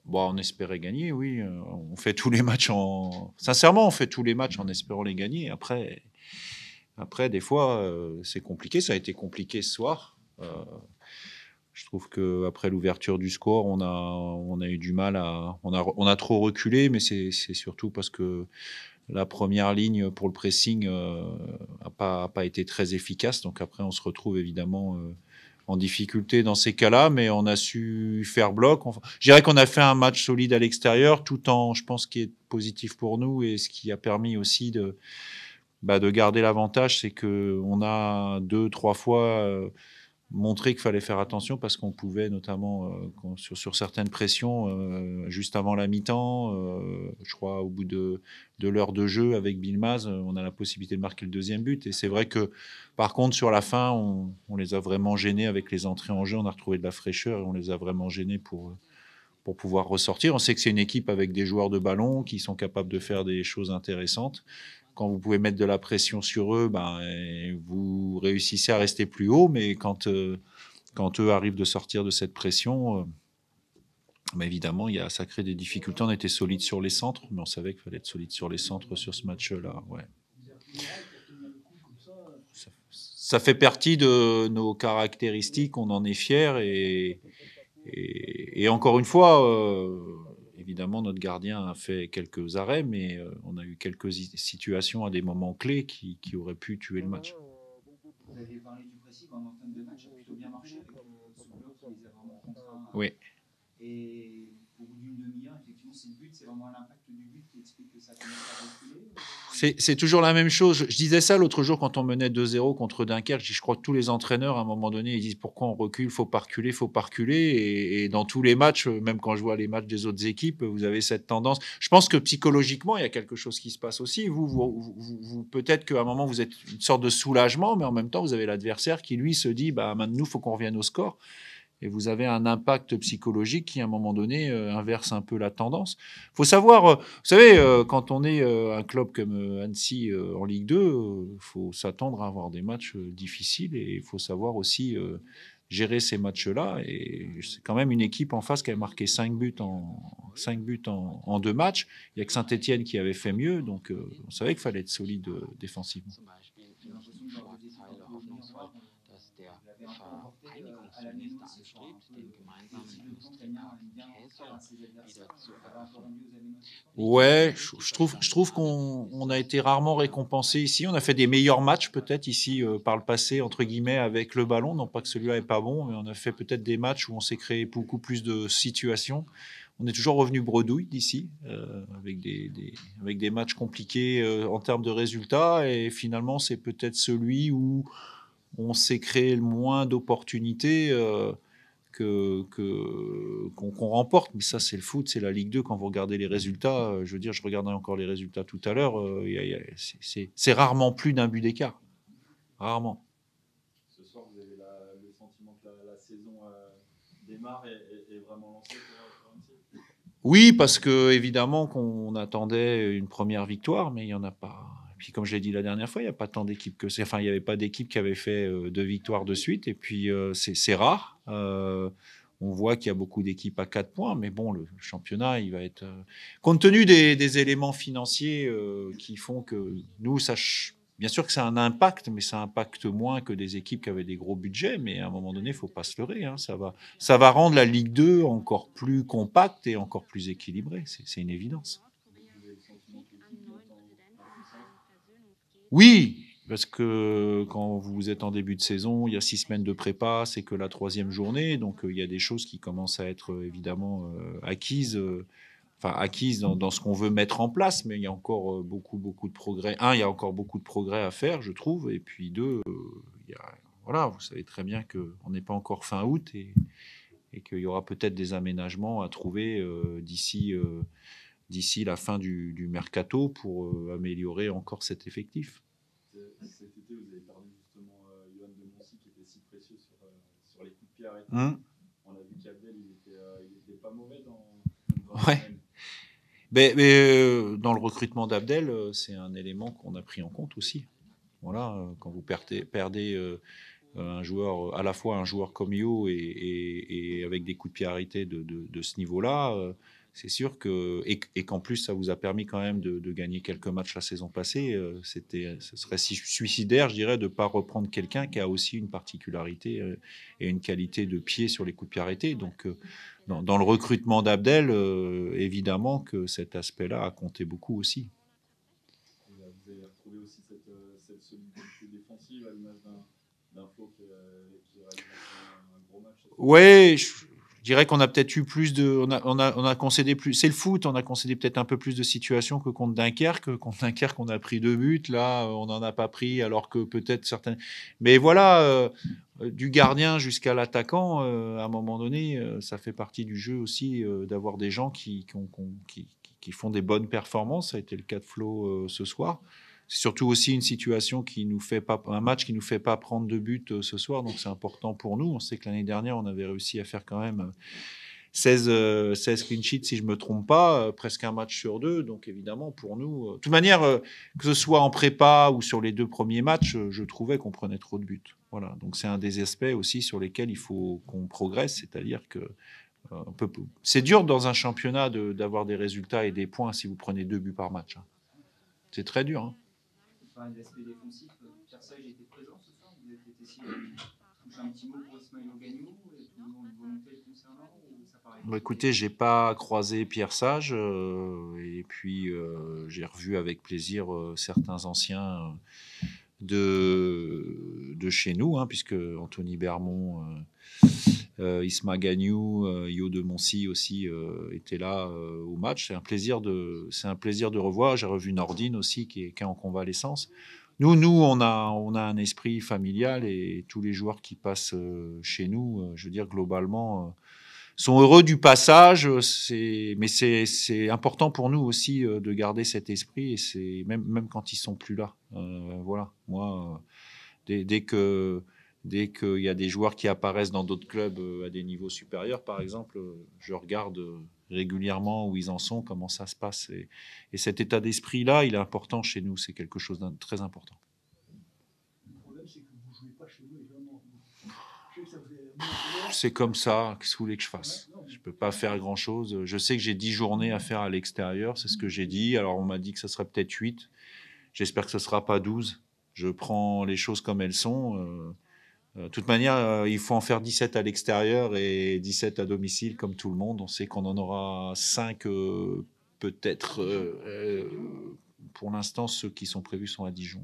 Bon, on espérait gagner, oui. On fait tous les matchs Sincèrement, on fait tous les matchs en espérant les gagner. Après des fois, c'est compliqué. Ça a été compliqué ce soir. Je trouve qu'après l'ouverture du score, on a eu du mal on a trop reculé, mais c'est surtout parce que la première ligne pour le pressing a pas été très efficace. Donc après, on se retrouve évidemment en difficulté dans ces cas-là, mais on a su faire bloc. Enfin, je dirais qu'on a fait un match solide à l'extérieur, tout en, je pense, ce qui est positif pour nous et ce qui a permis aussi de garder l'avantage, c'est qu'on a 2, 3 fois montré qu'il fallait faire attention parce qu'on pouvait, notamment sur certaines pressions, juste avant la mi-temps, je crois au bout de l'heure de jeu avec Bilmaz, on a la possibilité de marquer le deuxième but. Et c'est vrai que, par contre, sur la fin, on les a vraiment gênés avec les entrées en jeu. On a retrouvé de la fraîcheur et on les a vraiment gênés pour pouvoir ressortir. On sait que c'est une équipe avec des joueurs de ballon qui sont capables de faire des choses intéressantes. Quand vous pouvez mettre de la pression sur eux, vous réussissez à rester plus haut, mais quand eux arrivent de sortir de cette pression, évidemment, ça crée des difficultés. On était solide sur les centres, mais on savait qu'il fallait être solide sur les centres sur ce match-là. Ouais. Ça fait partie de nos caractéristiques, on en est fiers et encore une fois, évidemment, notre gardien a fait quelques arrêts, mais on a eu quelques situations à des moments clés qui auraient pu tuer le match. Vous aviez parlé du pressing en entame de match, a plutôt bien marché avec Soublot qui les a vraiment contraints. Oui. Et au bout d'une demi-heure, effectivement, c'est le but, c'est vraiment l'impact du but qui explique que ça commence à reculer. C'est toujours la même chose. Je disais ça l'autre jour quand on menait 2-0 contre Dunkerque. Je crois que tous les entraîneurs, à un moment donné, ils disent pourquoi on recule, faut pas reculer, faut pas reculer. Et dans tous les matchs, même quand je vois les matchs des autres équipes, vous avez cette tendance. Je pense que psychologiquement, il y a quelque chose qui se passe aussi. Vous peut-être qu'à un moment, vous êtes une sorte de soulagement, mais en même temps, vous avez l'adversaire qui, lui, se dit maintenant, il faut qu'on revienne au score. Et vous avez un impact psychologique qui, à un moment donné, inverse un peu la tendance. Il faut savoir, vous savez, quand on est un club comme Annecy en Ligue 2, il faut s'attendre à avoir des matchs difficiles et il faut savoir aussi gérer ces matchs-là. Et c'est quand même une équipe en face qui a marqué 5 buts en 2 matchs. Il n'y a que Saint-Etienne qui avait fait mieux, donc on savait qu'il fallait être solide défensivement. J'ai l'impression que dans vos équipes, un peu au meilleur match, vous l'avez un peu emporté à la méno ce soir, un peu le style de jeu qu'Amiens aime bien faire à ses adversaires. Ça va un peu rendu aux Amiens. Ouais, je trouve qu'on a été rarement récompensé ici. On a fait des meilleurs matchs peut-être ici par le passé, entre guillemets, avec le ballon. Non pas que celui-là est pas bon, mais on a fait peut-être des matchs où on s'est créé beaucoup plus de situations. On est toujours revenu bredouille d'ici, avec des matchs compliqués en termes de résultats. Et finalement, c'est peut-être celui où on s'est créé le moins d'opportunités. Qu'on remporte. Mais ça, c'est le foot, c'est la Ligue 2. Quand vous regardez les résultats, je veux dire, je regardais encore les résultats tout à l'heure, c'est rarement plus d'un but d'écart. Rarement. Ce soir, vous avez le sentiment que la saison démarre et est vraiment lancée pour Annecy? Oui, parce que évidemment qu'on attendait une première victoire, mais il n'y en a pas. Et puis, comme je l'ai dit la dernière fois, il n'y a pas tant d'équipes que c'est. Enfin, il n'y avait pas d'équipe qui avait fait 2 victoires de suite. Et puis, c'est rare. On voit qu'il y a beaucoup d'équipes à 4 points, mais bon, le championnat, il va être. Compte tenu des éléments financiers qui font que nous, bien sûr que ça a un impact, mais ça impacte moins que des équipes qui avaient des gros budgets. Mais à un moment donné, il ne faut pas se leurrer. Hein, ça va rendre la Ligue 2 encore plus compacte et encore plus équilibrée. C'est une évidence. Vous avez le sentiment que l'équipe monte en puissance? Oui, parce que quand vous êtes en début de saison, il y a 6 semaines de prépa, c'est que la troisième journée, donc il y a des choses qui commencent à être évidemment acquises, acquises dans ce qu'on veut mettre en place, mais il y a encore beaucoup de progrès. Un, il y a encore beaucoup de progrès à faire, je trouve, et puis deux, voilà, vous savez très bien qu'on n'est pas encore fin août et qu'il y aura peut-être des aménagements à trouver d'ici la fin du mercato pour améliorer encore cet effectif. Cet été, vous avez perdu justement Johan de Moncy qui était si précieux sur les coups de pied arrêtés. On a vu qu'Abdel, il était pas mauvais dans Ouais. le Mais dans le recrutement d'Abdel, c'est un élément qu'on a pris en compte aussi. Voilà, quand vous perdez un joueur, à la fois un joueur comme Yo et avec des coups de pied arrêtés de ce niveau-là, c'est sûr que et qu'en plus ça vous a permis quand même de gagner quelques matchs la saison passée, ce serait suicidaire, je dirais, de ne pas reprendre quelqu'un qui a aussi une particularité et une qualité de pied sur les coups de pied arrêtés. Donc dans le recrutement d'Abdel, évidemment que cet aspect-là a compté beaucoup aussi. Vous avez retrouvé aussi cette solidité défensive à l'image d'un Flo qui réalise un gros match. Ouais, je dirais qu'on a peut-être eu plus de, on a concédé plus. C'est le foot, on a concédé peut-être un peu plus de situations que contre Dunkerque. Contre Dunkerque, on a pris 2 buts. Là, on n'en a pas pris, alors que peut-être certaines. Mais voilà, du gardien jusqu'à l'attaquant, à un moment donné, ça fait partie du jeu aussi d'avoir des gens qui font des bonnes performances. Ça a été le cas de Flo ce soir. C'est surtout aussi une situation qui nous fait pas, un match qui nous fait pas prendre de but ce soir, donc c'est important pour nous. On sait que l'année dernière, on avait réussi à faire quand même 16 clean sheets, si je me trompe pas, presque un match sur 2. Donc évidemment, pour nous, de toute manière, que ce soit en prépa ou sur les 2 premiers matchs, je trouvais qu'on prenait trop de buts. Voilà, donc c'est un des aspects aussi sur lesquels il faut qu'on progresse, c'est-à-dire que c'est dur dans un championnat d'avoir des résultats et des points si vous prenez 2 buts par match. Hein. C'est très dur. Hein. L'aspect défensif, Pierre Sage était présent ce soir. Vous avez peut-être essayé de toucher un petit mot pour Ismaël Ogagnou. Il y a toujours une volonté le concernant ou ça paraît... Écoutez, j'ai pas croisé Pierre Sage et puis j'ai revu avec plaisir certains anciens de chez nous, hein, puisque Anthony Bermond, Isma Gagnou, Yo de Moncy aussi étaient là au match. C'est un plaisir de revoir. J'ai revu Nordine aussi qui est en convalescence. Nous, on a un esprit familial et tous les joueurs qui passent chez nous, je veux dire globalement, sont heureux du passage. Mais c'est important pour nous aussi de garder cet esprit et c'est même quand ils sont plus là. Voilà, moi, dès qu'il y a des joueurs qui apparaissent dans d'autres clubs à des niveaux supérieurs, par exemple, je regarde régulièrement où ils en sont, comment ça se passe. Et cet état d'esprit-là, il est important chez nous. C'est quelque chose de très important. Le problème, c'est que vous ne jouez pas chez vous également. C'est comme ça. Qu'est-ce que vous voulez que je fasse ? Je ne peux pas faire grand-chose. Je sais que j'ai 10 journées à faire à l'extérieur. C'est ce que j'ai dit. Alors, on m'a dit que ça serait peut-être 8. J'espère que ce ne sera pas 12. Je prends les choses comme elles sont. De toute manière, il faut en faire 17 à l'extérieur et 17 à domicile, comme tout le monde. On sait qu'on en aura 5, peut-être. Pour l'instant, ceux qui sont prévus sont à Dijon.